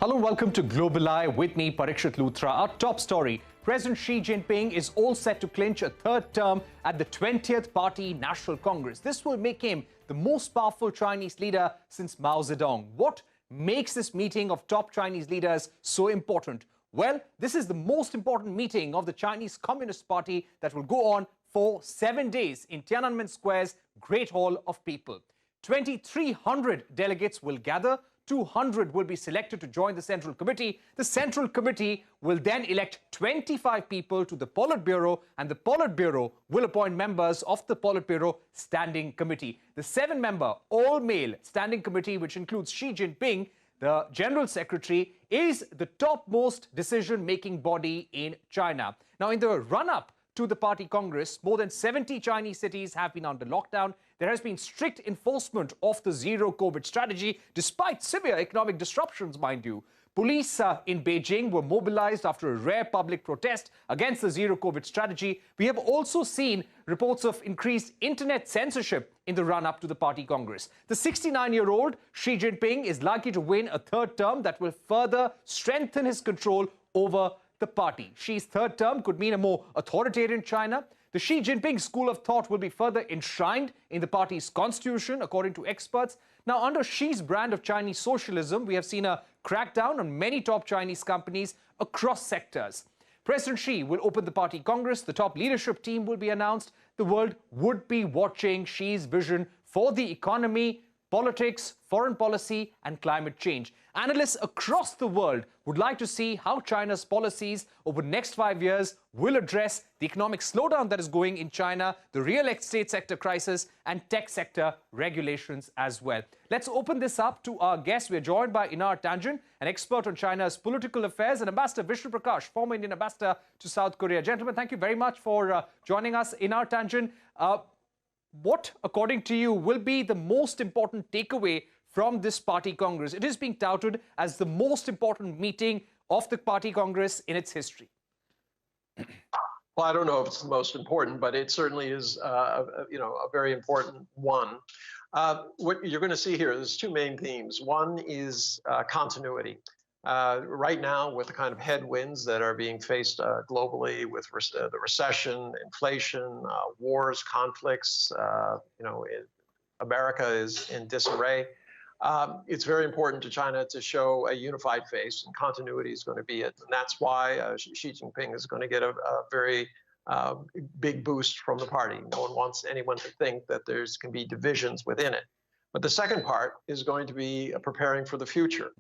Hello and welcome to Global Eye. With me, Parikshit Luthra. Our top story, President Xi Jinping is all set to clinch a third term at the 20th Party National Congress. This will make him the most powerful Chinese leader since Mao Zedong. What makes this meeting of top Chinese leaders so important? Well, this is the most important meeting of the Chinese Communist Party that will go on for 7 days in Tiananmen Square's Great Hall of People. 2,300 delegates will gather. 200 will be selected to join the Central Committee. The Central Committee will then elect 25 people to the Politburo, and the Politburo will appoint members of the Politburo Standing Committee. The 7-member, all-male Standing Committee, which includes Xi Jinping, the General Secretary, is the topmost decision-making body in China. Now, in the run-up to the Party Congress, more than 70 Chinese cities have been under lockdown. There has been strict enforcement of the zero-COVID strategy, despite severe economic disruptions, mind you. Police in Beijing were mobilized after a rare public protest against the zero-COVID strategy. We have also seen reports of increased internet censorship in the run-up to the Party Congress. The 69-year-old Xi Jinping is likely to win a third term that will further strengthen his control over the party. Xi's third term could mean a more authoritarian China. The Xi Jinping school of thought will be further enshrined in the party's constitution, according to experts. Now, under Xi's brand of Chinese socialism, we have seen a crackdown on many top Chinese companies across sectors. President Xi will open the Party Congress. The top leadership team will be announced. The world would be watching Xi's vision for the economy, politics, foreign policy, and climate change. Analysts across the world would like to see how China's policies over the next 5 years will address the economic slowdown that is going in China, the real estate sector crisis, and tech sector regulations as well. Let's open this up to our guests. We are joined by Inar Tanjun, an expert on China's political affairs, and Ambassador Vishnu Prakash, former Indian ambassador to South Korea. Gentlemen, thank you very much for joining us. Inar Tanjun, what, according to you, will be the most important takeaway from this Party Congress? It is being touted as the most important meeting of the Party Congress in its history. Well, I don't know if it's the most important, but it certainly is, a very important one. What you're going to see here, there's two main themes. One is continuity. Right now, with the kind of headwinds that are being faced globally with the recession, inflation, wars, conflicts, America is in disarray. It's very important to China to show a unified face, and continuity is going to be it. And that's why Xi Jinping is going to get a very big boost from the party. No one wants anyone to think that there's can be divisions within it. But the second part is going to be preparing for the future.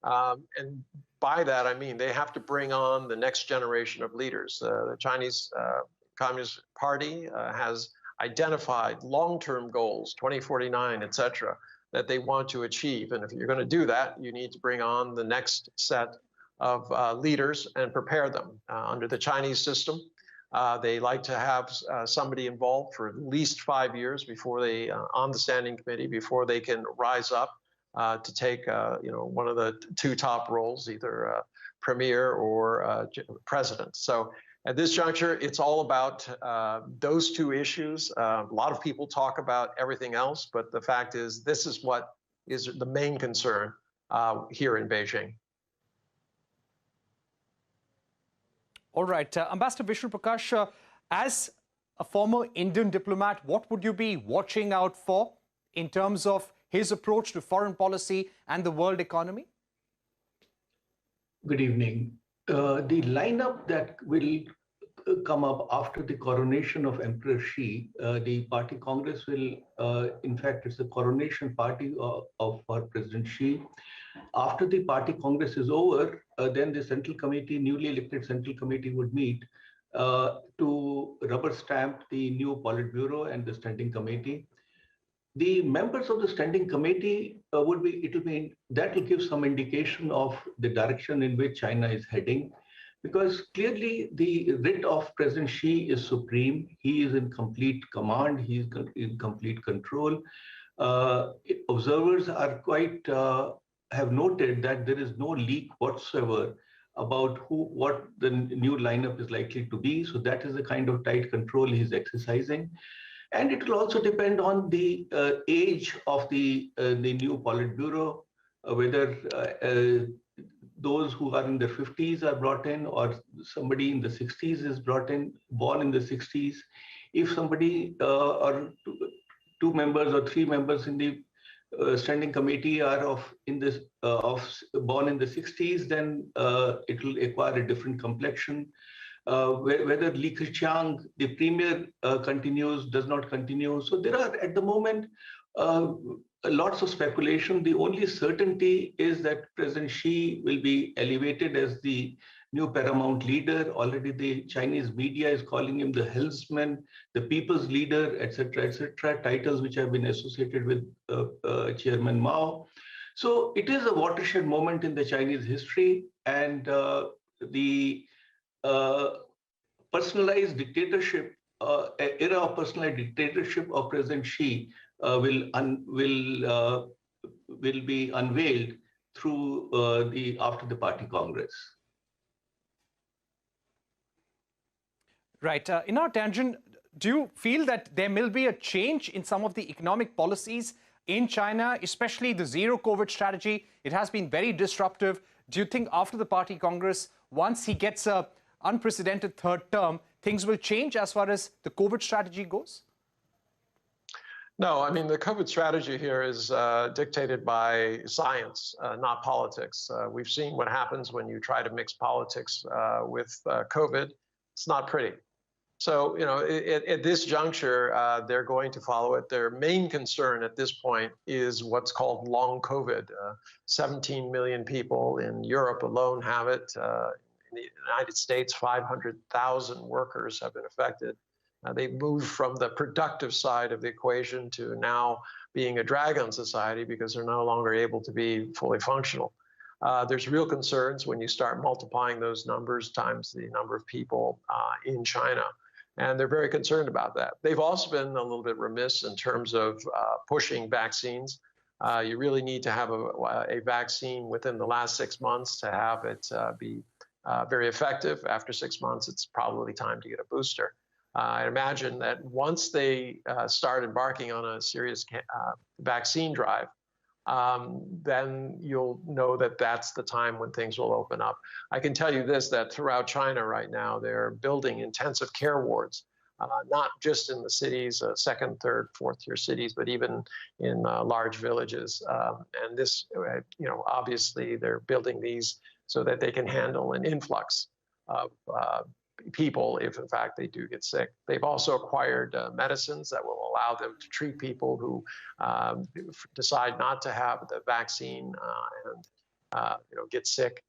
And by that, I mean they have to bring on the next generation of leaders. The Chinese Communist Party has identified long-term goals, 2049, et cetera, that they want to achieve. And if you're going to do that, you need to bring on the next set of leaders and prepare them. Under the Chinese system, they like to have somebody involved for at least 5 years before they, on the Standing Committee, before they can rise up to take, one of the two top roles, either premier or president. So at this juncture, it's all about those two issues. A lot of people talk about everything else, but the fact is, this is what is the main concern here in Beijing. All right. Ambassador Vishnu Prakash, as a former Indian diplomat, what would you be watching out for in terms of his approach to foreign policy and the world economy? Good evening. The lineup that will come up after the coronation of Emperor Xi, the Party Congress will, in fact, it's the coronation party for President Xi. After the Party Congress is over, then the Central Committee, newly elected Central Committee would meet to rubber stamp the new Politburo and the Standing Committee. The members of the Standing Committee that will give some indication of the direction in which China is heading, because clearly the writ of President Xi is supreme. He is in complete command. He is in complete control. Observers are have noted that there is no leak whatsoever about what the new lineup is likely to be. So that is the kind of tight control he's exercising. And it will also depend on the age of the new Politburo, whether those who are in their 50s are brought in, or somebody in the 60s is brought in, born in the 60s. If somebody or two members or three members in the standing committee are born in the 60s, then it will acquire a different complexion. Whether Li Keqiang, the premier, continues, does not continue. So there are, at the moment, lots of speculation. The only certainty is that President Xi will be elevated as the new paramount leader. Already the Chinese media is calling him the helmsman, the people's leader, etc., titles which have been associated with Chairman Mao. So it is a watershed moment in the Chinese history, and the personalized dictatorship, era of personalized dictatorship of President Xi will be unveiled through after the party congress. Right. Inna Tangent, do you feel that there will be a change in some of the economic policies in China, especially the zero COVID strategy? It has been very disruptive. Do you think after the party congress, once he gets a unprecedented third term, things will change as far as the COVID strategy goes? No, I mean, the COVID strategy here is dictated by science, not politics. We've seen what happens when you try to mix politics with COVID. It's not pretty. So, you know, at this juncture, they're going to follow it. Their main concern at this point is what's called long COVID. 17 million people in Europe alone have it. In the United States, 500,000 workers have been affected. They moved from the productive side of the equation to now being a drag on society because they're no longer able to be fully functional. There's real concerns when you start multiplying those numbers times the number of people in China. And they're very concerned about that. They've also been a little bit remiss in terms of pushing vaccines. You really need to have a vaccine within the last 6 months to have it be very effective. After 6 months, it's probably time to get a booster. I imagine that once they start embarking on a serious vaccine drive, then you'll know that that's the time when things will open up. I can tell you this, that throughout China right now, they're building intensive care wards, not just in the cities, second, third, fourth tier cities, but even in large villages. And this, you know, obviously they're building these so that they can handle an influx of people if in fact they do get sick. They've also acquired medicines that will allow them to treat people who decide not to have the vaccine and you know, get sick.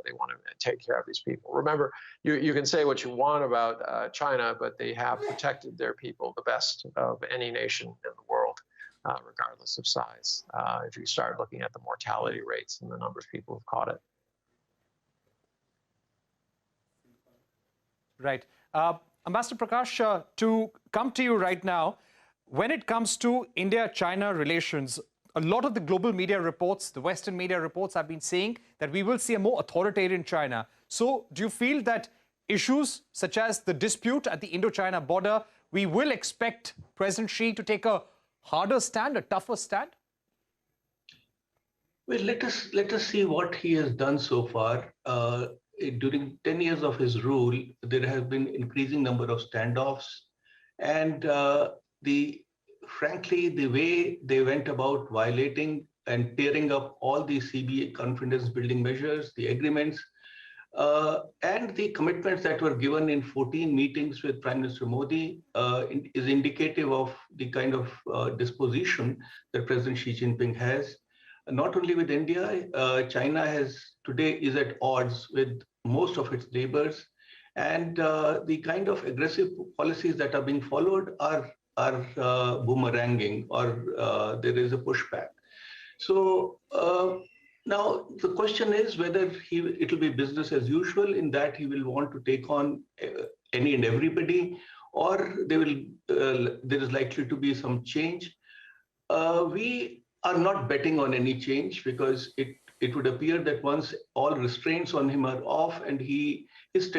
They want to take care of these people. Remember, you can say what you want about China, but they have protected their people the best of any nation in the world, regardless of size. If you start looking at the mortality rates and the number of people who've caught it. Right. Ambassador Prakash, to come to you right now, when it comes to India-China relations, a lot of the global media reports, the Western media reports have been saying that we will see a more authoritarian China. So do you feel that issues such as the dispute at the Indo-China border, we will expect President Xi to take a harder stand, a tougher stand? Well, let us see what he has done so far. During 10 years of his rule, there has been increasing number of standoffs, and frankly, the way they went about violating and tearing up all the CBA confidence building measures, the agreements, and the commitments that were given in 14 meetings with Prime Minister Modi is indicative of the kind of disposition that President Xi Jinping has. Not only with India, China today is at odds with most of its neighbors, and the kind of aggressive policies that are being followed are boomeranging, or there is a pushback. So now the question is whether it will be business as usual, in that he will want to take on any and everybody, or there is likely to be some change. We are not betting on any change, because it would appear that once all restraints on him are off, and he is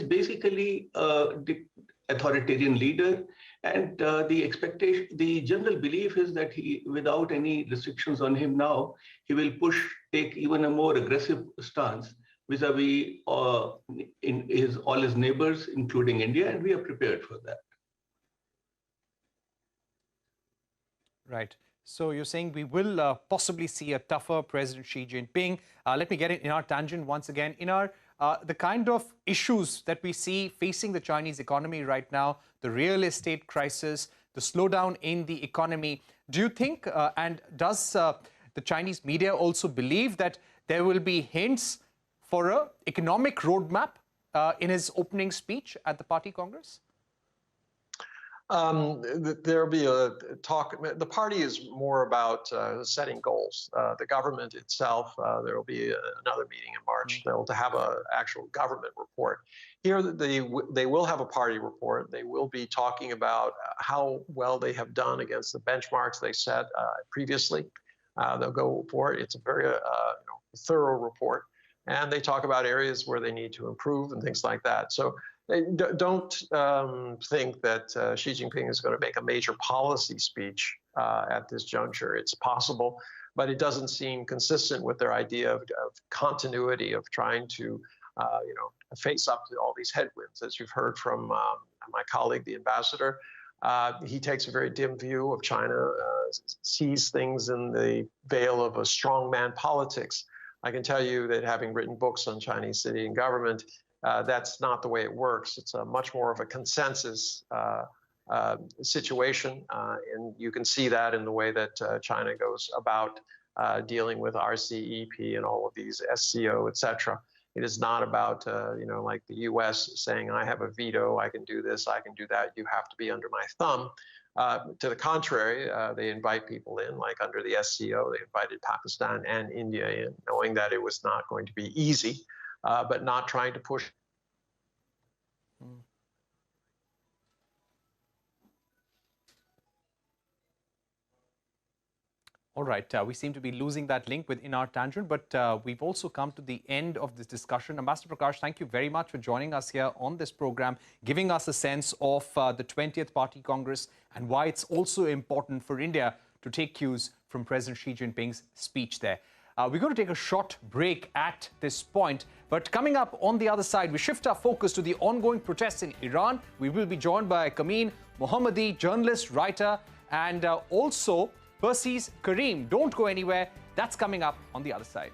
basically the authoritarian leader, And the expectation, the general belief is that he, without any restrictions on him now, he will take even a more aggressive stance vis-a-vis all his neighbors, including India, and we are prepared for that. Right. So you're saying we will possibly see a tougher President Xi Jinping. Let me get in our tangent once again. The kind of issues that we see facing the Chinese economy right now, the real estate crisis, the slowdown in the economy, do you think, and does the Chinese media also believe that there will be hints for an economic roadmap in his opening speech at the party Congress? There'll be a talk. The party is more about setting goals. The government itself, there will be another meeting in March. They'll have an actual government report. Here, they will have a party report. They will be talking about how well they have done against the benchmarks they set previously. They'll go for it. It's a very thorough report. And they talk about areas where they need to improve and things like that. So don't think that Xi Jinping is going to make a major policy speech at this juncture. It's possible, but it doesn't seem consistent with their idea of continuity, of trying to face up to all these headwinds. As you've heard from my colleague, the ambassador, he takes a very dim view of China, sees things in the veil of a strongman politics. I can tell you that having written books on Chinese city and government, that's not the way it works. It's a much more of a consensus situation, and you can see that in the way that China goes about dealing with RCEP and all of these SCO, etc. It is not about like the U.S. saying, "I have a veto, I can do this, I can do that. You have to be under my thumb." To the contrary, they invite people in, like under the SCO, they invited Pakistan and India in, knowing that it was not going to be easy, but not trying to push. All right, we seem to be losing that link within our tangent, but we've also come to the end of this discussion. Ambassador Prakash, thank you very much for joining us here on this program, giving us a sense of the 20th Party Congress and why it's also important for India to take cues from President Xi Jinping's speech there. We're going to take a short break at this point, but coming up on the other side, we shift our focus to the ongoing protests in Iran. We will be joined by Kamin Mohammadi, journalist, writer, and also Persis Karim. Don't go anywhere. That's coming up on the other side.